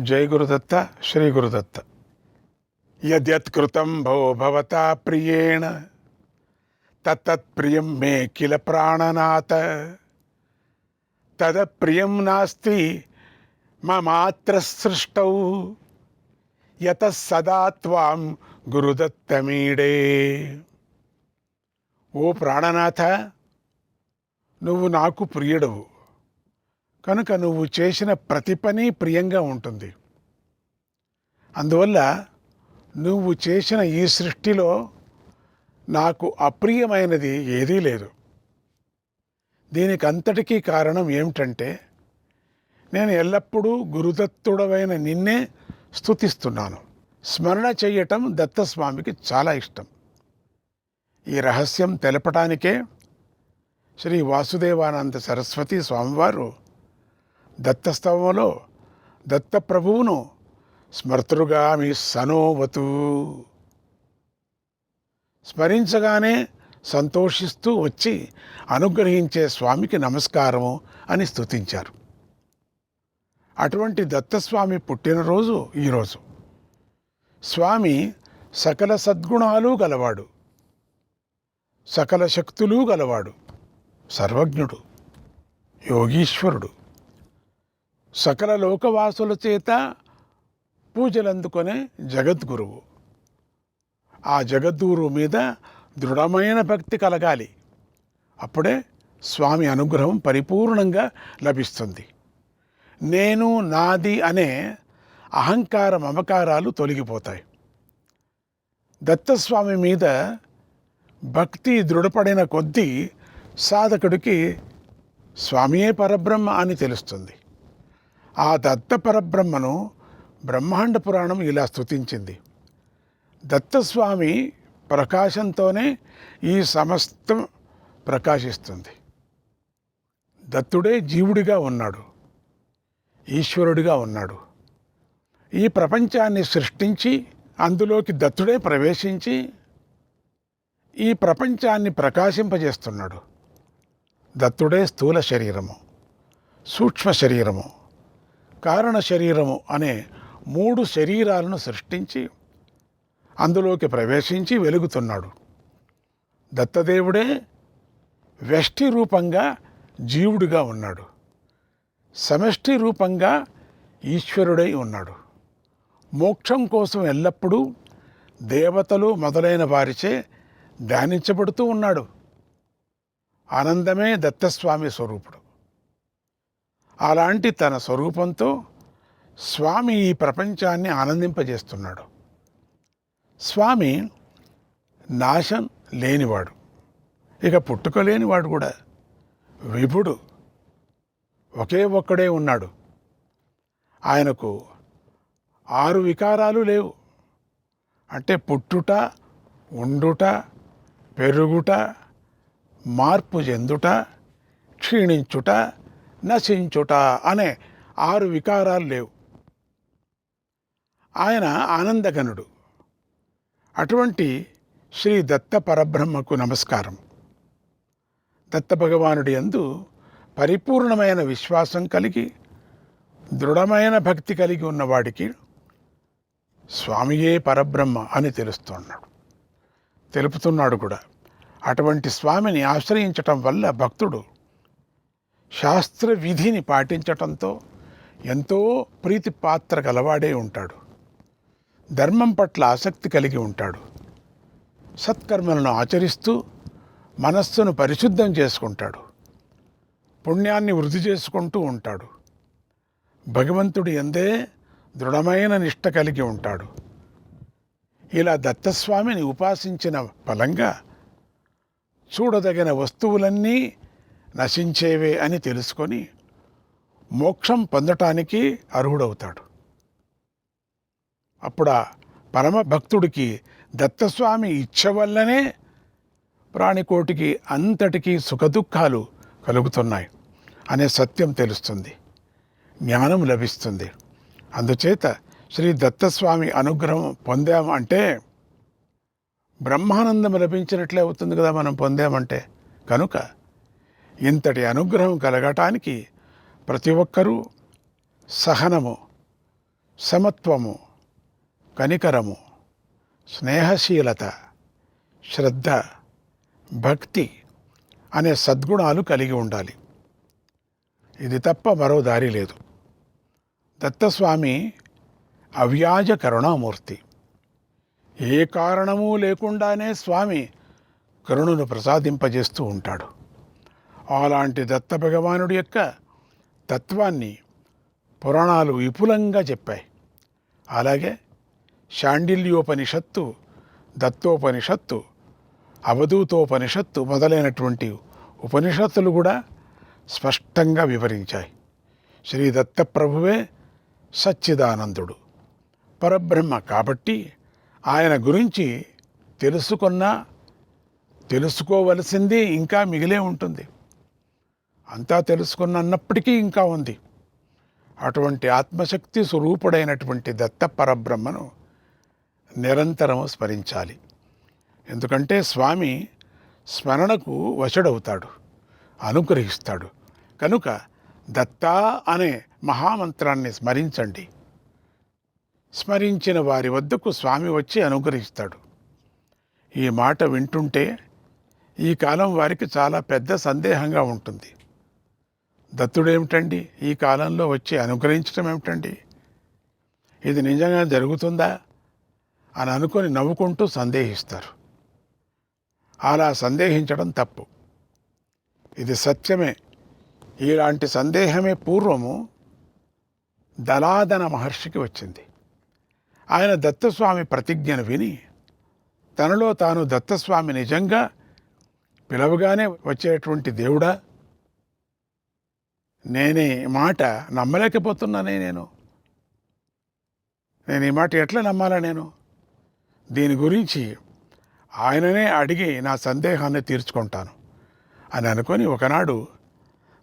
జై గురుదత్త, శ్రీ గురుదత్త. యద్యత్కృతం భో భవతా ప్రియేణ తత్తత్ప్రియం మే కిల ప్రాణనాథ. తదప్రియం నాస్తి మమాత్ర సృష్టౌ యతః సదా త్వాం గురుదత్తమీడే. ఓ ప్రాణనాథ, నువ్వు నాకు ప్రియుడవు కనుక నువ్వు చేసిన ప్రతి పని ప్రియంగా ఉంటుంది. అందువల్ల నువ్వు చేసిన ఈ సృష్టిలో నాకు అప్రియమైనది ఏదీ లేదు. దీనికి అంతటికీ కారణం ఏమిటంటే, నేను ఎల్లప్పుడూ గురుదత్తుడవైన నిన్నే స్తుతిస్తున్నాను. స్మరణ చెయ్యటం దత్తస్వామికి చాలా ఇష్టం. ఈ రహస్యం తెలపటానికే శ్రీ వాసుదేవానంద సరస్వతి స్వామివారు దత్తస్తవంలో దత్తప్రభువును స్మర్తృగామి సనోవతు, స్మరించగానే సంతోషిస్తూ వచ్చి అనుగ్రహించే స్వామికి నమస్కారము అని స్తుతించారు. అటువంటి దత్తస్వామి పుట్టినరోజు ఈరోజు. స్వామి సకల సద్గుణాలు గలవాడు, సకల శక్తులు గలవాడు, సర్వజ్ఞుడు, యోగీశ్వరుడు, సకల లోకవాసుల చేత పూజలందుకొనే జగద్గురువు. ఆ జగద్గురువు మీద దృఢమైన భక్తి కలగాలి. అప్పుడే స్వామి అనుగ్రహం పరిపూర్ణంగా లభిస్తుంది. నేను, నాది అనే అహంకార మమకారాలు తొలగిపోతాయి. దత్తస్వామి మీద భక్తి దృఢపడిన కొద్దీ సాధకుడికి స్వామియే పరబ్రహ్మ అని తెలుస్తుంది. ఆ దత్త పరబ్రహ్మను బ్రహ్మాండ పురాణం ఇలా స్తుతించింది. దత్తస్వామి ప్రకాశంతోనే ఈ సమస్తం ప్రకాశిస్తుంది. దత్తుడే జీవుడిగా ఉన్నాడు, ఈశ్వరుడిగా ఉన్నాడు. ఈ ప్రపంచాన్ని సృష్టించి అందులోకి దత్తుడే ప్రవేశించి ఈ ప్రపంచాన్ని ప్రకాశింపజేస్తున్నాడు. దత్తుడే స్థూల శరీరము, సూక్ష్మ శరీరము, కారణ శరీరము అనే 3 శరీరాలను సృష్టించి అందులోకి ప్రవేశించి వెలుగుతున్నాడు. దత్తదేవుడే వ్యష్టి రూపంగా జీవుడిగా ఉన్నాడు, సమష్టి రూపంగా ఈశ్వరుడై ఉన్నాడు. మోక్షం కోసం ఎల్లప్పుడూ దేవతలు మొదలైన వారిచే ధ్యానించబడుతూ ఉన్నాడు. ఆనందమే దత్తస్వామి స్వరూపుడు. అలాంటి తన స్వరూపంతో స్వామి ఈ ప్రపంచాన్ని ఆనందింపజేస్తున్నాడు. స్వామి నాశం లేనివాడు, ఇక పుట్టుక లేనివాడు కూడా, విభుడు, ఒకే ఒక్కడే ఉన్నాడు. ఆయనకు 6 వికారాలు లేవు. అంటే పుట్టుట, ఉండుట, పెరుగుట, మార్పు చెందుట, క్షీణించుట, నశించుట అనే 6 వికారాలు లేవు. ఆయన ఆనందఘనుడు. అటువంటి శ్రీ దత్త పరబ్రహ్మకు నమస్కారం. దత్త భగవానుడి యందు పరిపూర్ణమైన విశ్వాసం కలిగి దృఢమైన భక్తి కలిగి ఉన్నవాడికి స్వామియే పరబ్రహ్మ అని తెలుపుతున్నాడు కూడా. అటువంటి స్వామిని ఆశ్రయించటం వల్ల భక్తుడు శాస్త్ర విధిని పాటించటంతో ఎంతో ప్రీతి పాత్ర గలవాడే ఉంటాడు. ధర్మం పట్ల ఆసక్తి కలిగి ఉంటాడు. సత్కర్మలను ఆచరిస్తూ మనస్సును పరిశుద్ధం చేసుకుంటాడు. పుణ్యాన్ని వృద్ధి చేసుకుంటూ ఉంటాడు. భగవంతుడి యందే దృఢమైన నిష్ట కలిగి ఉంటాడు. ఇలా దత్తస్వామిని ఉపాసించిన ఫలంగా చూడదగిన వస్తువులన్నీ నశించేవే అని తెలుసుకొని మోక్షం పొందటానికి అర్హుడవుతాడు. అప్పుడు ఆ పరమ భక్తుడికి దత్తస్వామి ఇచ్చ వల్లనే ప్రాణికోటికి అంతటికీ సుఖదుఖాలు కలుగుతున్నాయి అనే సత్యం తెలుస్తుంది, జ్ఞానం లభిస్తుంది. అందుచేత శ్రీ దత్తస్వామి అనుగ్రహం పొందాము అంటే బ్రహ్మానందం లభించినట్లే అవుతుంది కదా మనం పొందామంటే. కనుక ఇంతటి అనుగ్రహం కలగటానికి ప్రతి ఒక్కరూ సహనము, సమత్వము, కనికరము, స్నేహశీలత, శ్రద్ధ, భక్తి అనే సద్గుణాలు కలిగి ఉండాలి. ఇది తప్ప మరో దారి లేదు. దత్తస్వామి అవ్యాజ కరుణామూర్తి. ఏ కారణము లేకుండానే స్వామి కరుణను ప్రసాదింపజేస్తూ ఉంటాడు. అలాంటి దత్త భగవానుడి యొక్క తత్వాన్ని పురాణాలు విపులంగా చెప్పాయి. అలాగే శాండిల్యోపనిషత్తు, దత్తోపనిషత్తు, అవధూతోపనిషత్తు మొదలైనటువంటి ఉపనిషత్తులు కూడా స్పష్టంగా వివరించాయి. శ్రీ దత్తప్రభువే సచ్చిదానందుడు, పరబ్రహ్మ. కాబట్టి ఆయన గురించి తెలుసుకోవలసింది ఇంకా మిగిలే ఉంటుంది. అంతా తెలుసుకున్నప్పటికీ ఇంకా ఉంది. అటువంటి ఆత్మశక్తి స్వరూపుడైనటువంటి దత్త పరబ్రహ్మను నిరంతరము స్మరించాలి. ఎందుకంటే స్వామి స్మరణకు వశుడవుతాడు, అనుగ్రహిస్తాడు. కనుక దత్తా అనే మహామంత్రాన్ని స్మరించండి. స్మరించిన వారి వద్దకు స్వామి వచ్చి అనుగ్రహిస్తాడు. ఈ మాట వింటుంటే ఈ కాలం వారికి చాలా పెద్ద సందేహంగా ఉంటుంది. దత్తుడేమిటండి, ఈ కాలంలో వచ్చి అనుగ్రహించడం ఏమిటండి, ఇది నిజంగా జరుగుతుందా అని అనుకొని నవ్వుకుంటూ సందేహిస్తారు. అలా సందేహించడం తప్పు. ఇది సత్యమే. ఇలాంటి సందేహమే పూర్వము దలాదన మహర్షికి వచ్చింది. ఆయన దత్తస్వామి ప్రతిజ్ఞను విని తనలో తాను దత్తస్వామి నిజంగా పిలవగానే వచ్చేటువంటి దేవుడా, నేనే మాట నమ్మలేకపోతున్నానే, నేను ఈ మాట ఎట్లా నమ్మాలా, దీని గురించి ఆయననే అడిగి నా సందేహాన్ని తీర్చుకుంటాను అని అనుకొని ఒకనాడు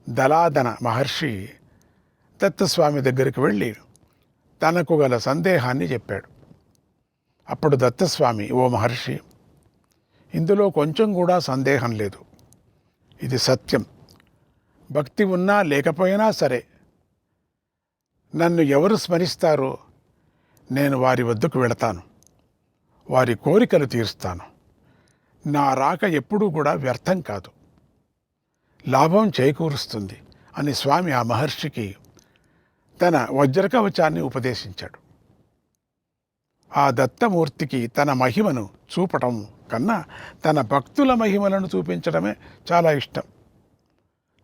దలాదన మహర్షి దత్తస్వామి దగ్గరికి వెళ్ళి తనకు గల సందేహాన్ని చెప్పాడు. అప్పుడు దత్తస్వామి, ఓ మహర్షి, ఇందులో కొంచెం కూడా సందేహం లేదు. ఇది సత్యం. భక్తి ఉన్నా లేకపోయినా సరే నన్ను ఎవరు స్మరిస్తారో నేను వారి వద్దకు వెళతాను, వారి కోరికలు తీరుస్తాను. నా రాక ఎప్పుడూ కూడా వ్యర్థం కాదు, లాభం చేకూరుస్తుంది అని స్వామి ఆ మహర్షికి తన వజ్రకవచాన్ని ఉపదేశించాడు. ఆ దత్తమూర్తికి తన మహిమను చూపటం కన్నా తన భక్తుల మహిమలను చూపించడమే చాలా ఇష్టం.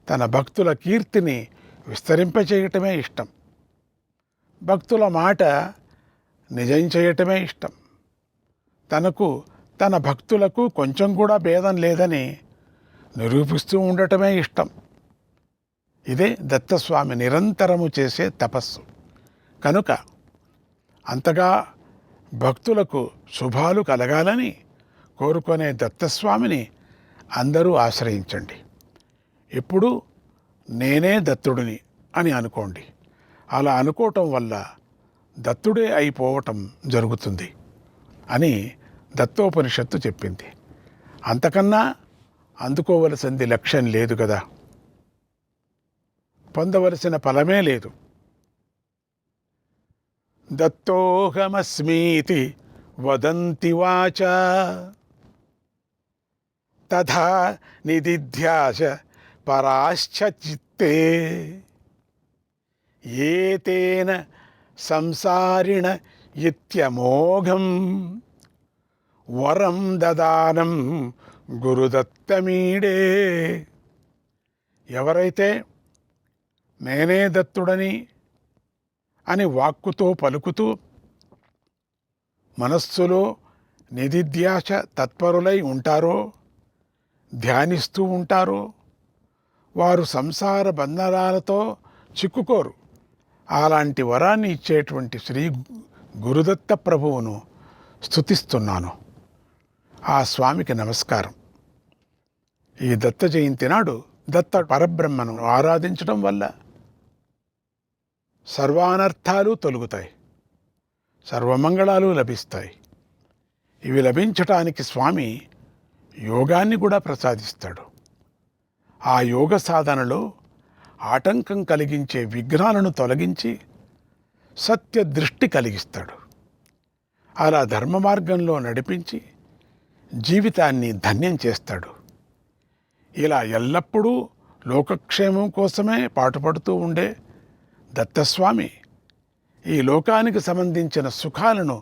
తన భక్తుల కీర్తిని విస్తరింపచేయటమే ఇష్టం. భక్తుల మాట నిజం చేయటమే ఇష్టం. తనకు తన భక్తులకు కొంచెం కూడా భేదం లేదని నిరూపిస్తూ ఉండటమే ఇష్టం. ఇదే దత్తస్వామి నిరంతరము చేసే తపస్సు. కనుక అంతగా భక్తులకు శుభాలు కలగాలని కోరుకునే దత్తస్వామిని అందరూ ఆశ్రయించండి. ఎప్పుడు నేనే దత్తుడిని అని అనుకోండి. అలా అనుకోవటం వల్ల దత్తుడే అయిపోవటం జరుగుతుంది అని దత్తోపనిషత్తు చెప్పింది. అంతకన్నా అందుకోవలసింది లక్ష్యం లేదు కదా, పొందవలసిన ఫలమే లేదు. దత్తోహమస్మీతి వదంతి వాచ తథా నిదిధ్యాస పరాశ్చ చిత్తే ఏతేన సంసారిణ ఇత్యమోఘం వరం దదానం గురుదత్తమీడే. ఎవరైతే నేనే దత్తుడని అని వాక్కుతో పలుకుతూ మనస్సులో నిదిధ్యాస తత్పరులై ఉంటారో, ధ్యానిస్తూ ఉంటారో, వారు సంసార బంధనాలతో చిక్కుకోరు. అలాంటి వరాన్ని ఇచ్చేటువంటి శ్రీ గురుదత్త ప్రభువును స్తుతిస్తున్నాను. ఆ స్వామికి నమస్కారం. ఈ దత్త జయంతి నాడు దత్త పరబ్రహ్మను ఆరాధించడం వల్ల సర్వానర్థాలు తొలుగుతాయి, సర్వమంగళాలు లభిస్తాయి. ఇవి లభించటానికి స్వామి యోగాన్ని కూడా ప్రసాదిస్తాడు. ఆ యోగ సాధనలో ఆటంకం కలిగించే విఘ్నాలను తొలగించి సత్య దృష్టి కలిగిస్తాడు. అలా ధర్మ మార్గంలో నడిపించి జీవితాన్ని ధన్యం చేస్తాడు. ఇలా ఎల్లప్పుడూ లోకక్షేమం కోసమే పాటుపడుతూ ఉండే దత్తస్వామి ఈ లోకానికి సంబంధించిన సుఖాలను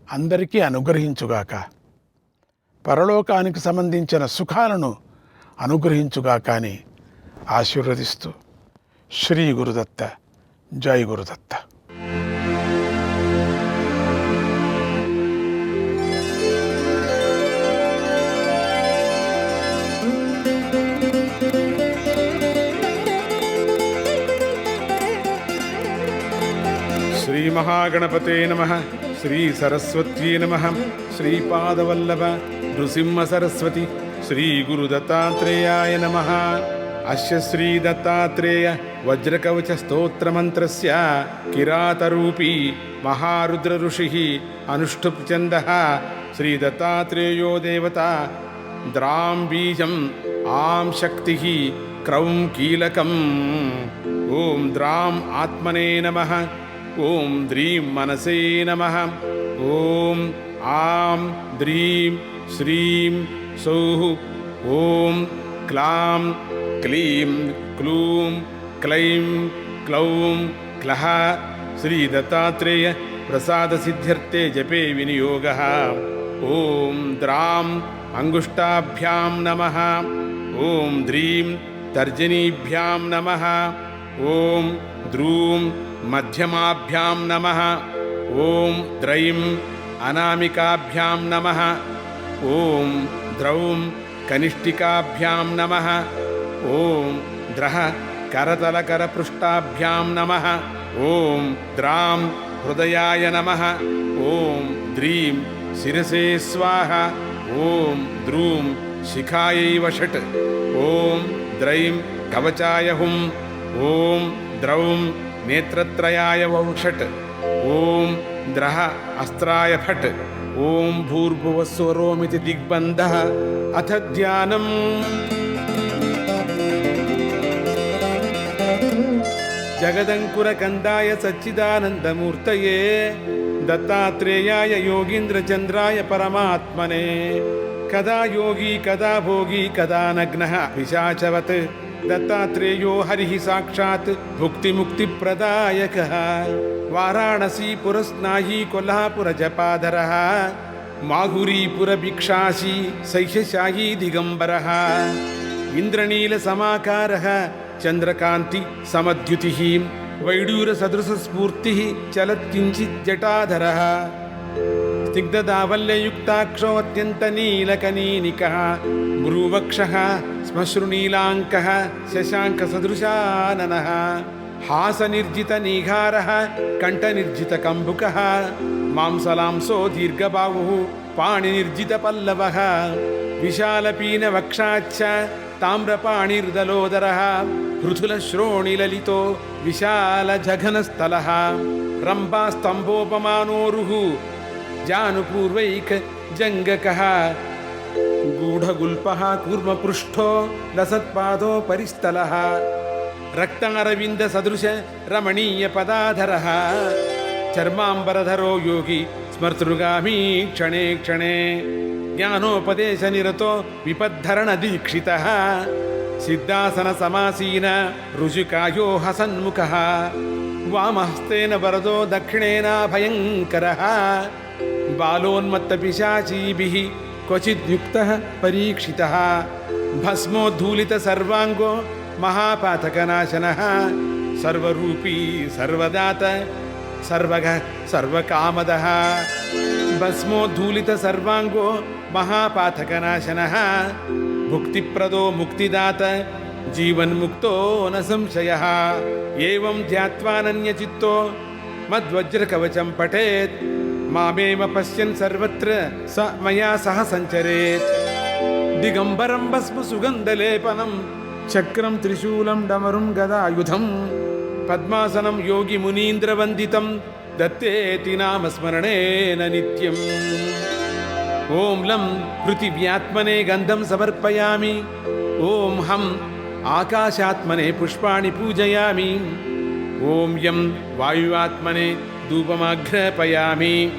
అందరికీ అనుగ్రహించుగాక, పరలోకానికి సంబంధించిన సుఖాలను అనుగ్రహించుగాక అని ఆశీర్వదిస్తూ శ్రీ గురుదత్త, జై గురుదత్త. శ్రీ మహాగణపతే నమః. శ్రీ సరస్వత్యై నమః. శ్రీపాదవల్లభ నృసింహ సరస్వతి శ్రీ గురుదత్తాత్రేయాయ నమః. అస్య శ్రీ దత్తాత్రేయ వజ్రకవచ స్తోత్రమంత్రస్య కిరాతరూపీ మహారుద్ర ఋషిః అనుష్ఠుప్ ఛందః. శ్రీ దత్తాత్రేయో దేవత ద్రాం బీజం ఆం శక్తిః క్రౌం కీలకం. ఓం ద్రాం ఆత్మనే నమః. ఓం ద్రీం మనసే నమః. ఓం ఆం ద్రీం శ్రీం సౌః. ఓం క్లాం క్లీం క్లూం క్లైం క్లౌం క్లః. శ్రీ దత్తాత్రేయ ప్రసాద సిద్ధ్యర్థే జపే వినియోగః. ఓం ద్రాం అంగుష్టాభ్యాం నమః. ఓం ద్రీం తర్జనీభ్యాం నమః. ఓం ద్రూం మధ్యమాభ్యాం నమః. ఓం ద్రైం అనామికాభ్యాం నమః. ఓం ద్రౌం కనిష్ఠికాభ్యాం నమః. ఓం ద్రః కరతలకరపృష్టాభ్యాం నమః. ఓం ద్రాం హృదయాయ నమః. ఓం ద్రీం శిరసే స్వాహ. ఓం ద్రూం శిఖాయై వషట్. ఓం ద్రైం కవచాయ హుం. ఓం ద్రౌం నేత్రత్రయాయ వౌషట్. ఓం ద్రః అస్త్రాయ ఫట్. ఓం భూర్భువస్వరోమితి దిగ్బంధః. అథ ధ్యానం. జగదంకురకందాయ సచ్చిదానందమూర్తయే దత్తాత్రేయాయ యోగీంద్రచంద్రాయ పరమాత్మనే. కదా యోగి కదా భోగి కదా నగ్నః పిశాచవత్. దత్తాత్రేయో హరిః సాక్షాత్ భుక్తిముక్తిప్రదాయకః. వారాణసీపురస్నాయీ కొల్హాపురజపాధరः. మాహురీపురభిక్షాసీ సహ్యశాయీ దిగంబరः. ఇంద్రనీలసమాకారः చంద్రకాంతి సమద్యుతిః. వైడూర్యసదృశస్ఫూర్తిः చలత్కించిజ్జటాధరः. స్నిగ్ధదావల్యయుక్తాక్షో అత్యంతనీలకనీనికः. భ్రూవక్షः శ్మశ్రునీలాంకः శశాంకసదృశాననः. హాసనిర్జితనిఘారः కంఠనిర్జితకంబుకः. మాంసలాంసో దీర్ఘబాహుः పాణినిర్జితపల్లవः. విశాలపీనవక్షాచ్చ తామ్రపాణిర్దలోదరः. పృథులశ్రోణిలలితో విశాలజఘనస్థలः. రంభాస్తంభోపమానోరుః జానుపూర్వైక జంగకః. గూఢగుల్పః కూర్మపృష్ఠో లసత్పాదో పరిస్థలः. రక్తారవింద సదృశ రమణీయ పదాధరः. చర్మాంబరధరో యోగి స్మర్తృగామీ క్షణే క్షణే. జ్ఞానోపదేశ నిరతో విపద్ధరణ దీక్షితః. సిద్ధాసన సమాసీన రుజుకాయో హసన్ముఖః. వామహస్తేన వరదో దక్షిణేన భయంకరः. బాలోన్మత్త పిశాచీభిః క్వచిద్యుక్తః పరీక్షితः. భస్మోద్ధూలిత సర్వాంగో మహాపాతకనాశనः. సర్వరూపీ సర్వదాత సర్వగః సర్వకామదః. భస్మోద్ధూలిత సర్వాంగో మహాపాతకనాశనः. భుక్తిప్రదో ముక్తిదాత జీవన్ముక్తో న సంశయः. ఏవం ధ్యాత్వానన్యచిత్తో మద్వజ్రకవచం పఠేత్. మామేవ పశ్యన్ సర్వత్ర స మయా సహ సంచరేత్. దిగంబరం భస్మ సుగంధలేపనం చక్రం త్రిశూలం డమరుం గదాయుధం. పద్మాసనం యోగి మునీంద్రవందితం దత్తేతి నామస్మరణేన నిత్యం. ఓం లం పృథివ్యాత్మనే గంధం సమర్పయామి. ఓం హం ఆకాశాత్మనే పుష్పాణి పూజయామి. ఓం యం వాయువాత్మనే ధూపమాఘ్రాపయామి.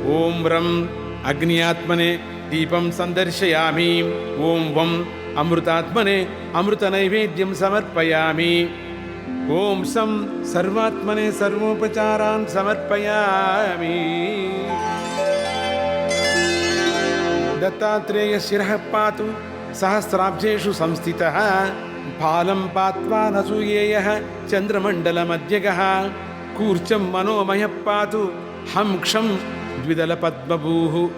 ఓం రం అగ్నియాత్మనే దీపం సందర్శయామి. ఓం వం అమృతాత్మనే అమృత నైవేద్యం సమర్పయామి. ఓం సం సర్వాత్మనే సర్వోపచారాన్ సమర్పయామి. దత్తాత్రేయ శిరః పాతు సహస్రాబ్జేషు సంస్థితః. ఫాలం పాత్వా నసూయేయః చంద్రమండలమధ్యగః. కూర్చం మనోమయః పాతు హం క్షం ద్విదల పద్మభూః.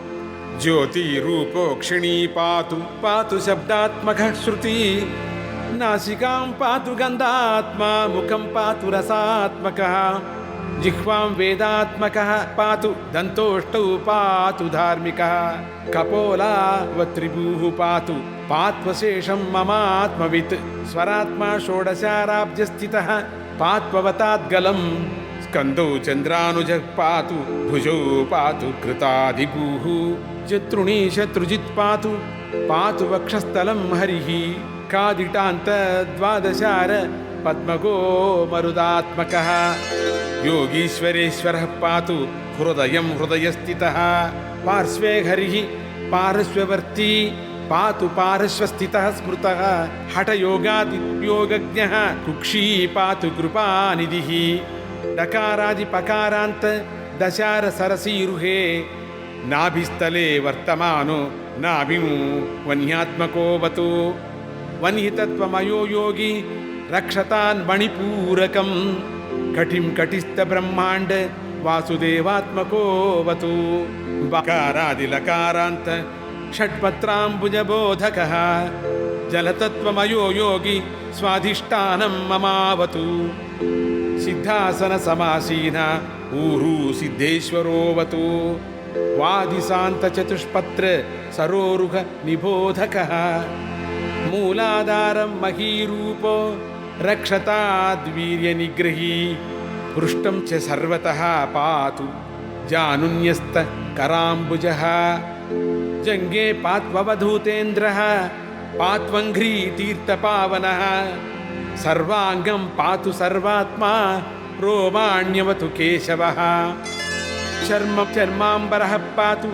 జ్యోతిరూపోక్షిణీ పాతు పాతు శబ్దాత్మకః శృతి. నాసికాం పాతు గంధాత్మా ముఖం పాతు రసాత్మకః. జిహ్వాం వేదాత్మకః పాతు దంతోష్టౌ పాతు ధార్మికः. కపోలావత్రిభూః పాతు పాత్వశేషం మమాత్మవిత్. స్వరాత్మా షోడశారాబ్జస్థితः పాత్వవతాద్గలం. స్కందౌ చంద్రానుజః పాతు భుజౌ పాతు కృతాదిభూః. శత్రుణీ శత్రుజిత్ పాతు పాతు వక్షస్థలం హరిః. కాదిటాంత ద్వాదశార పద్మగో మరుదాత్మకः. యోగీశ్వరేశ్వరः పాతు హృదయం హృదయస్థితः. పార్శ్వే హరిః పార్శ్వవర్తి పాతు పార్శ్వస్థితः స్మృతः. హఠయోగాదియోగజ్ఞः కుక్షీ పాతు కృపానిధిః. డకారాది పకారాంత దశార సరసీరుహే. నాభిస్థలే వర్తమానో నాభిము వన్యాత్మకోవతు. వన్హితత్వమయో యోగి రక్షతాన్ మణిపూరకం. కటిం కటిస్థ బ్రహ్మాండ వాసుదేవాత్మకోవతు. బకారాది లకారాంత షట్పత్రాంబుజబోధకః. జలతత్వమయో యోగి స్వాధిష్టానం మమావతు. సిద్ధాసన సమాసీన ఊరు సిద్ధేశ్వరోవతు. వాదిశాంత చతుష్పత్ర సరోరుహ నిబోధకః. మూలాధారం మహీరూపో రక్షతాద్వీర్య నిగ్రహీ. పృష్టం చ సర్వతః పాతు జానున్యస్త కరాంబుజః. జంగే పాత్వవధూతేంద్రః పాత్వంఘ్రీ తీర్థపావనః. సర్వాంగం పాతు సర్వాత్మా రోమాణ్యవతు కేశవః. చర్మాంబరః పాతు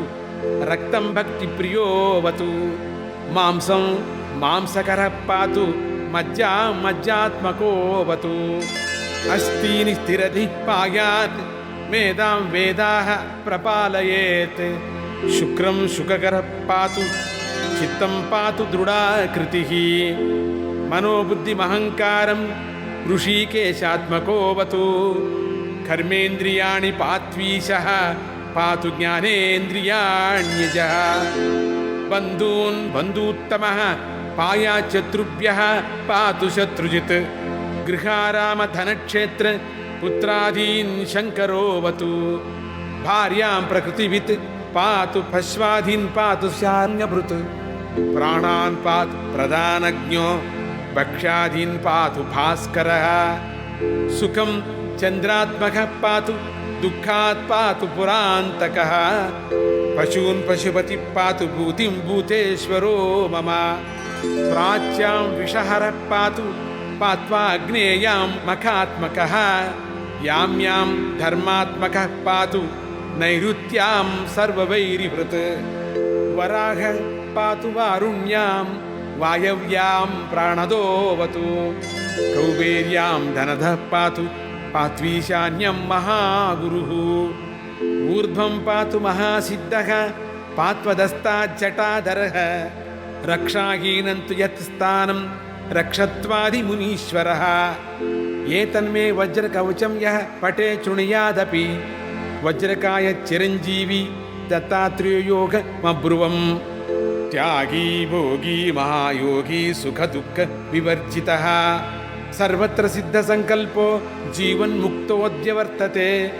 రక్తం భక్తిప్రియోవతు. మాంసం మాంసకరః పాతు మజ్జాత్మకోవతు. అస్థీని స్థిరధిః పాయాత్ మేధాం వేదాః ప్రపాలయేత్. శుక్రం శుకకరః పాతు చిత్తం పాతు దృఢాకృతిః. మనోబుద్ధిమహంకారం ఋషికేశాత్మకోవతు. కర్మేంద్రియాణి పాత్వీశః పాతు జ్ఞానేంద్రియాణ్యజః. బంధూన్ బంధూత్తమః పాయాచతృభ్యః పాతు శత్రుజిత్. గృహారామ ధనక్షేత్ర పుత్రాదీన్ శంకరోవతు. భార్యాం ప్రకృతివిత్ పాతు పశ్వాధీన్ పాతు శాన్యభృత్. ప్రాణాన్ పాతు ప్రధానజ్ఞో భక్ష్యాధీన్ పాతు భాస్కరః. సుఖం చంద్రాత్మకః పాతు దుఃఖాత్ పాతు పురాంతకః. పశూన్ పశుపతి పాతు భూతిం భూతేశ్వరో మమ. ప్రాచ్యాం విషహరః పాతు పాత్వాగ్నేయాం మఖాత్మకః. యామ్యాం ధర్మాత్మకః పాతు నైరుత్యాం సర్వవైరిభృత్. వరాహః పాతు వారుణ్యాం వాయవ్యాం ప్రాణదోవతు. కౌబేర్యాం ధనధః పాతు పాత్వీశాన్యం మహాగురుః. ఊర్ధ్వం పాతు మహాసిద్ధః పాత్వదస్తాజ్జటాధరః. రక్షాహీనం తు యత్ స్థానం రక్షత్వాది మునీశ్వరః. ఏతన్మే వజ్రకవచం యః పటే శృణుయాదపి. వజ్రకాయ చిరంజీవి దత్తాత్రేయోగమబ్రువం. త్యాగీ భోగీ మహాయోగి సుఖదుఃఖ వివర్జితః. సర్వత్ర సిద్ధ సంకల్పో జీవన్ముక్తోऽద్య వర్తతే.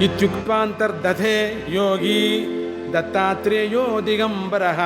ఇత్యుక్త్వాంతర్దధే యోగి దత్తాత్రేయో దిగంబరః.